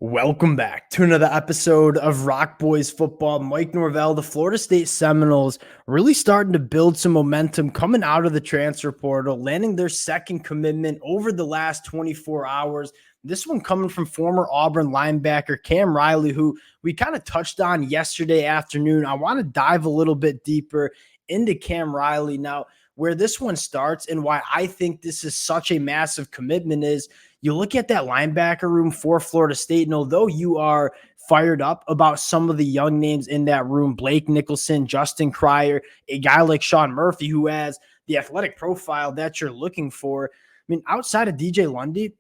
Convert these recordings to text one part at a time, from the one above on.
Welcome back to another episode of Rock Boys Football. Mike Norvell, the Florida State Seminoles, really starting to build some momentum coming out of the transfer portal, landing their second commitment over the last 24 hours. This one coming from former Auburn linebacker Cam Riley, who we kind of touched on yesterday afternoon. I want to dive a little bit deeper into Cam Riley now. Where this one starts and why I think this is such a massive commitment is you look at that linebacker room for Florida State, and although you are fired up about some of the young names in that room, Blake Nicholson, Justin Cryer, a guy like Sean Murphy, who has the athletic profile that you're looking for. I mean, outside of DJ Lundy,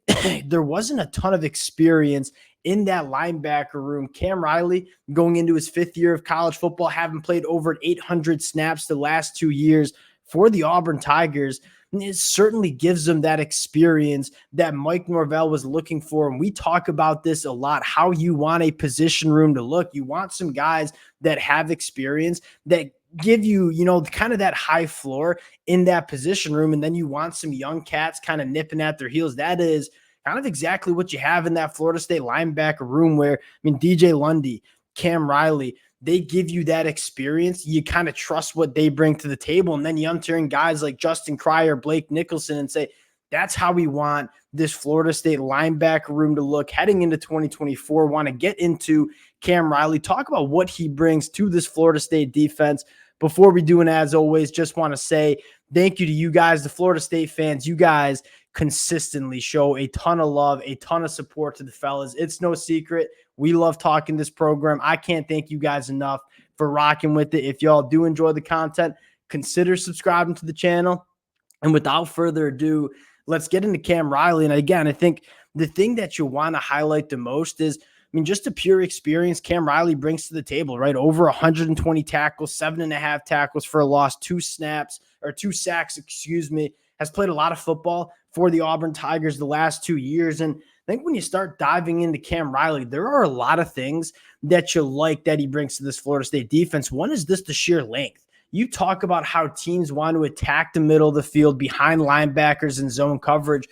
there wasn't a ton of experience in that linebacker room. Cam Riley, going into his fifth year of college football, having played over 800 snaps the last 2 years for the Auburn Tigers, it certainly gives them that experience that Mike Norvell was looking for. And we talk about this a lot, how you want a position room to look. You want some guys that have experience that give you, kind of that high floor in that position room. And then you want some young cats kind of nipping at their heels. That is kind of exactly what you have in that Florida State linebacker room where, DJ Lundy, Cam Riley, they give you that experience. You kind of trust what they bring to the table. And then you enter in guys like Justin Cryer, Blake Nicholson, and say, that's how we want this Florida State linebacker room to look heading into 2024. Want to get into Cam Riley, talk about what he brings to this Florida State defense. Before we do, and as always, just want to say thank you to you guys, the Florida State fans. You guys consistently show a ton of love, a ton of support to the fellas. It's no secret. We love talking this program. I can't thank you guys enough for rocking with it. If y'all do enjoy the content, consider subscribing to the channel. And without further ado, let's get into Cam Riley. And again, I think the thing that you want to highlight the most is, just a pure experience Cam Riley brings to the table, right? Over 120 tackles, 7.5 tackles for a loss, 2 sacks, has played a lot of football for the Auburn Tigers the last 2 years. And I think when you start diving into Cam Riley, there are a lot of things that you like that he brings to this Florida State defense. One is the sheer length. You talk about how teams want to attack the middle of the field behind linebackers in zone coverage.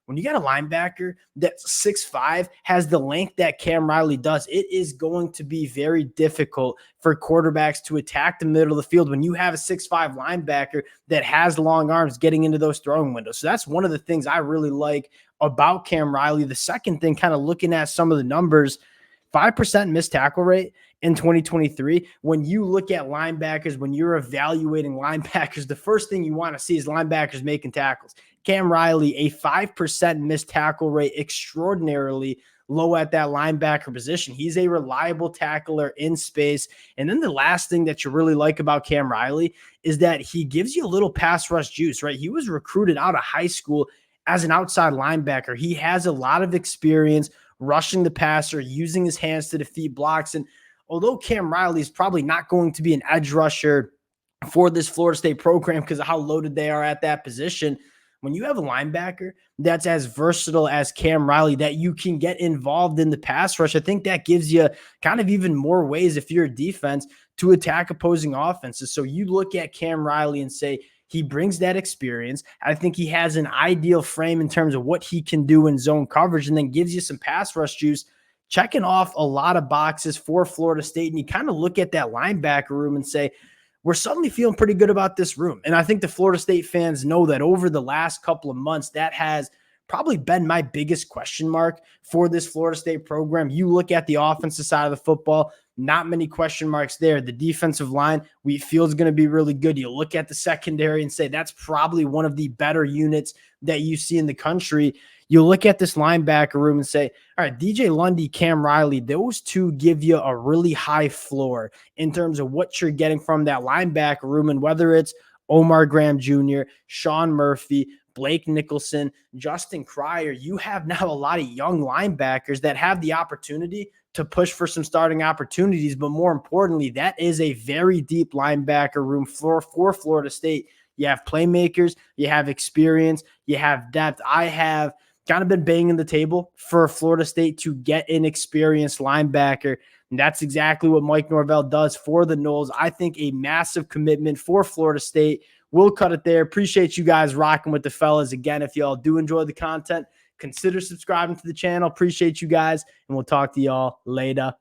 When you got a linebacker that's 6'5", has the length that Cam Riley does, it is going to be very difficult for quarterbacks to attack the middle of the field when you have a 6'5" linebacker that has long arms getting into those throwing windows. So that's one of the things I really like about Cam Riley. The second thing, kind of looking at some of the numbers, 5% missed tackle rate in 2023. When you look at linebackers, when you're evaluating linebackers, the first thing you want to see is linebackers making tackles. Cam Riley, a 5% missed tackle rate, extraordinarily low at that linebacker position. He's a reliable tackler in space. And then the last thing that you really like about Cam Riley is that he gives you a little pass rush juice, right? He was recruited out of high school as an outside linebacker. He has a lot of experience rushing the passer, using his hands to defeat blocks. And although Cam Riley is probably not going to be an edge rusher for this Florida State program because of how loaded they are at that position, when you have a linebacker that's as versatile as Cam Riley, that you can get involved in the pass rush, I think that gives you kind of even more ways, if you're a defense, to attack opposing offenses. So you look at Cam Riley and say, he brings that experience. I think he has an ideal frame in terms of what he can do in zone coverage, and then gives you some pass rush juice, checking off a lot of boxes for Florida State. And you kind of look at that linebacker room and say, we're suddenly feeling pretty good about this room. And I think the Florida State fans know that over the last couple of months, that has probably been my biggest question mark for this Florida State program. You look at the offensive side of the football, not many question marks there. The defensive line, we feel is going to be really good. You look at the secondary and say that's probably one of the better units that you see in the country. You look at this linebacker room and say, all right, DJ Lundy, Cam Riley, those two give you a really high floor in terms of what you're getting from that linebacker room. And whether it's Omar Graham Jr., Sean Murphy, Blake Nicholson, Justin Cryer, you have now a lot of young linebackers that have the opportunity to push for some starting opportunities. But more importantly, that is a very deep linebacker room for Florida State. You have playmakers, you have experience, you have depth. I have kind of been banging the table for Florida State to get an experienced linebacker. And that's exactly what Mike Norvell does for the Noles. I think a massive commitment for Florida State. We'll cut it there. Appreciate you guys rocking with the fellas. Again, if y'all do enjoy the content, consider subscribing to the channel. Appreciate you guys, and we'll talk to y'all later.